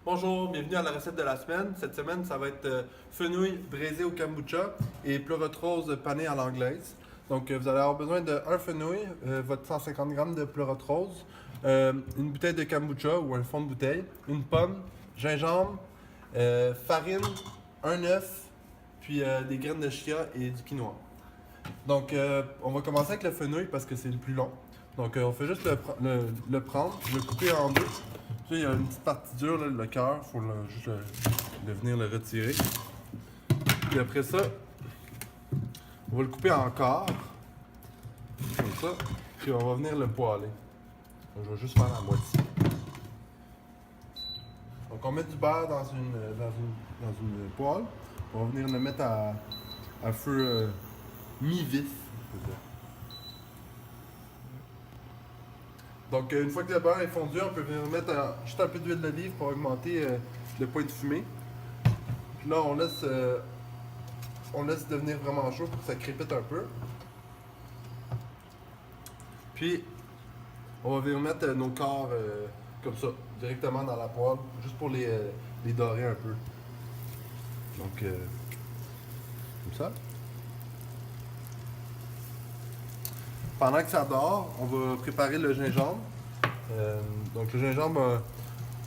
Bonjour, bienvenue à la recette de la semaine. Cette semaine, ça va être fenouil braisé au kombucha et pleurote rose panée à l'anglaise. Donc, vous allez avoir besoin de un fenouil, votre 150 g de pleurote rose, une bouteille de kombucha ou un fond de bouteille, une pomme, gingembre, farine, un œuf, puis des graines de chia et du quinoa. Donc, on va commencer avec le fenouil parce que c'est le plus long. Donc, on fait juste le prendre, le couper en deux. Puis, il y a une petite partie dure, là, le cœur, il faut juste venir le retirer. Puis après ça, on va le couper en quart, comme ça. Puis on va venir le poêler. Donc, je vais juste faire la moitié. Donc, on met du beurre dans une poêle. On va venir le mettre à feu mi-vif. Donc, une fois que le beurre est fondu, on peut venir mettre juste un peu d'huile d'olive pour augmenter le point de fumée. Puis là, on laisse devenir vraiment chaud pour que ça crépite un peu. Puis, on va venir mettre nos corps comme ça, directement dans la poêle, juste pour les dorer un peu. Donc, comme ça. Pendant que ça dort, on va préparer le gingembre. Donc, le gingembre,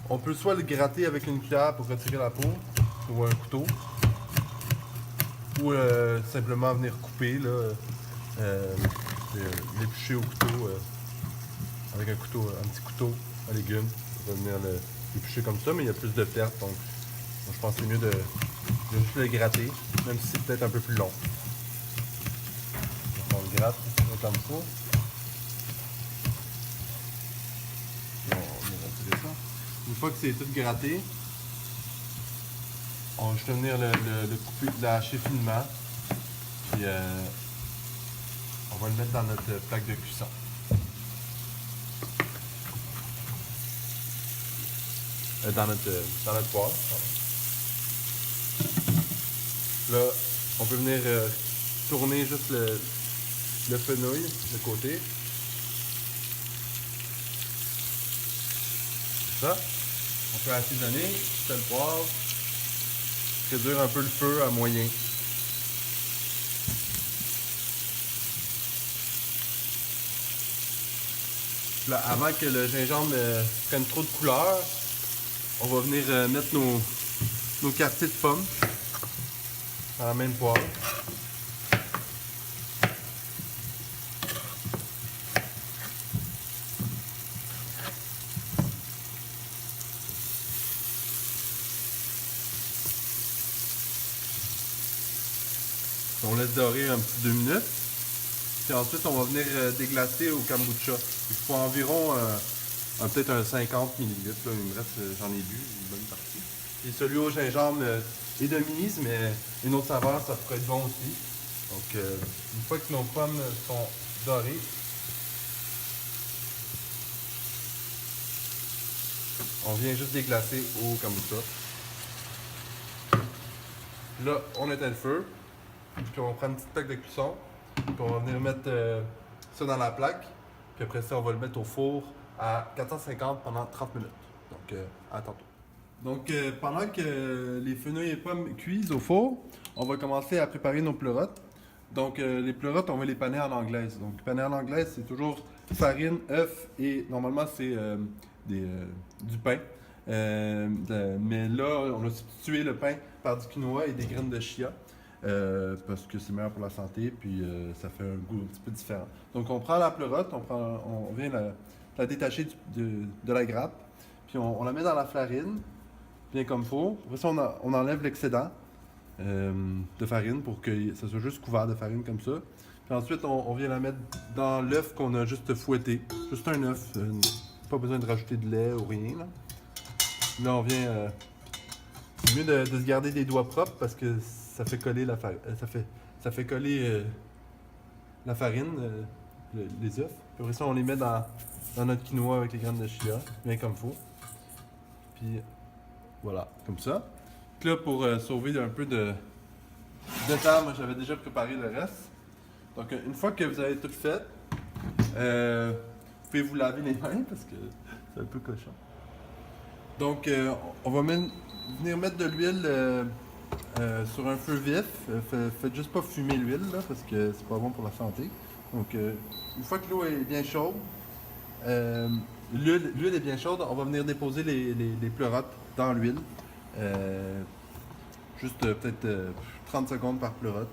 on peut soit le gratter avec une cuillère pour retirer la peau, ou un couteau, ou simplement venir couper, là, l'éplucher au couteau, avec un petit couteau à légumes, pour venir l'éplucher comme ça, mais il y a plus de pertes, donc je pense que c'est mieux de juste le gratter, même si c'est peut-être un peu plus long. Donc, on le gratte comme ça. On va retirer ça. Une fois que c'est tout gratté, on va juste venir le couper, le hacher finement. Puis on va le mettre dans notre plaque de cuisson. Dans notre poêle. Là, on peut venir tourner juste le fenouil de côté. Ça. On peut assaisonner, sel, poivre. Réduire un peu le feu à moyen. Là, avant que le gingembre prenne trop de couleur, on va venir mettre nos quartiers de pommes dans la même poêle. On laisse dorer un petit 2 minutes. Puis ensuite, on va venir déglacer au kombucha. Il faut environ peut-être un 50 ml. Là, il me reste, j'en ai bu une bonne partie. Et celui au gingembre est de mise, mais une autre saveur, ça pourrait être bon aussi. Donc, une fois que nos pommes sont dorées, on vient juste déglacer au kombucha. Là, on éteint le feu. Puis on prend une petite plaque de cuisson. Puis on va venir mettre ça dans la plaque. Puis après ça, on va le mettre au four à 450 pendant 30 minutes. Donc, à tantôt. Donc, pendant que les fenouils et pommes cuisent au four, on va commencer à préparer nos pleurotes. Donc, les pleurotes, on va les paner en anglaise. Donc, paner en anglaise, c'est toujours farine, œuf et normalement, c'est du pain. Mais là, on a substitué le pain par du quinoa et des graines de chia. Parce que c'est meilleur pour la santé, puis ça fait un goût un petit peu différent. Donc on prend la pleurote, on vient la détacher de la grappe, puis on la met dans la farine, bien comme il faut. Après ça, on enlève l'excédent de farine pour que ça soit juste couvert de farine comme ça. Puis ensuite, on vient la mettre dans l'œuf qu'on a juste fouetté. Juste un œuf, pas besoin de rajouter de lait ou rien. Là on vient... c'est mieux de se garder des doigts propres parce que ça fait coller la farine. Ça fait coller la farine, les œufs. Puis après ça, on les met dans notre quinoa avec les graines de chia, bien comme il faut. Puis voilà, comme ça. Puis là, pour sauver un peu de temps, moi j'avais déjà préparé le reste. Donc une fois que vous avez tout fait, vous pouvez vous laver les mains parce que c'est un peu cochon. Donc, on va venir mettre de l'huile sur un feu vif. Faites juste pas fumer l'huile, là, parce que c'est pas bon pour la santé. Donc, une fois que l'eau est bien chaude, euh, l'huile est bien chaude, on va venir déposer les pleurotes dans l'huile. Euh, Juste peut-être 30 secondes par pleurote.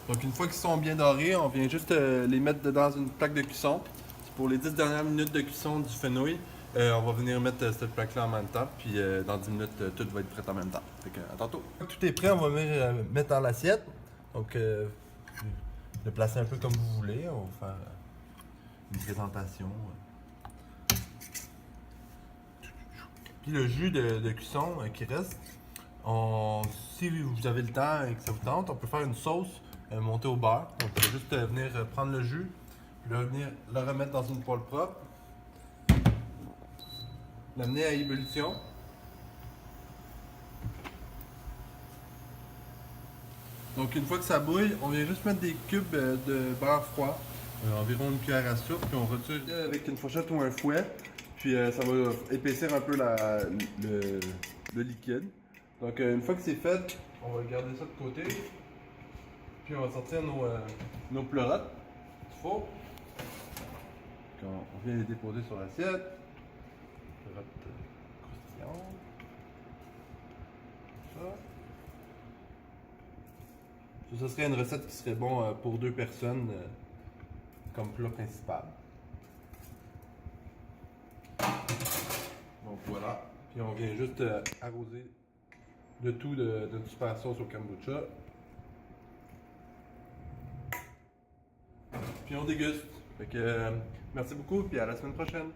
Donc une fois qu'ils sont bien dorés, on vient juste les mettre dans une plaque de cuisson. C'est pour les 10 dernières minutes de cuisson du fenouil. On va venir mettre cette plaque-là en même temps, puis dans 10 minutes, tout va être prêt en même temps. Fait que, à tantôt. Tout est prêt, on va venir mettre dans l'assiette. Donc, le placer un peu comme vous voulez. On va faire une présentation. Puis le jus de cuisson qui reste, si vous avez le temps et que ça vous tente, on peut faire une sauce montée au beurre. Donc, on peut juste venir prendre le jus, puis venir le remettre dans une poêle propre, l'amener à ébullition. Donc, une fois que ça bouille, on vient juste mettre des cubes de beurre froid, environ une cuillère à soupe, puis on retire avec une fourchette ou un fouet, puis ça va épaissir un peu le liquide. Donc, une fois que c'est fait, on va garder ça de côté. Puis on va sortir nos pleurotes du four. On vient les déposer sur l'assiette. Pleurotes croustillantes. Comme ça. Ça serait une recette qui serait bon pour 2 personnes comme plat principal. Donc voilà. Puis on vient juste arroser le tout d'une super sauce au kombucha. Puis on déguste. Fait que, merci beaucoup, puis à la semaine prochaine.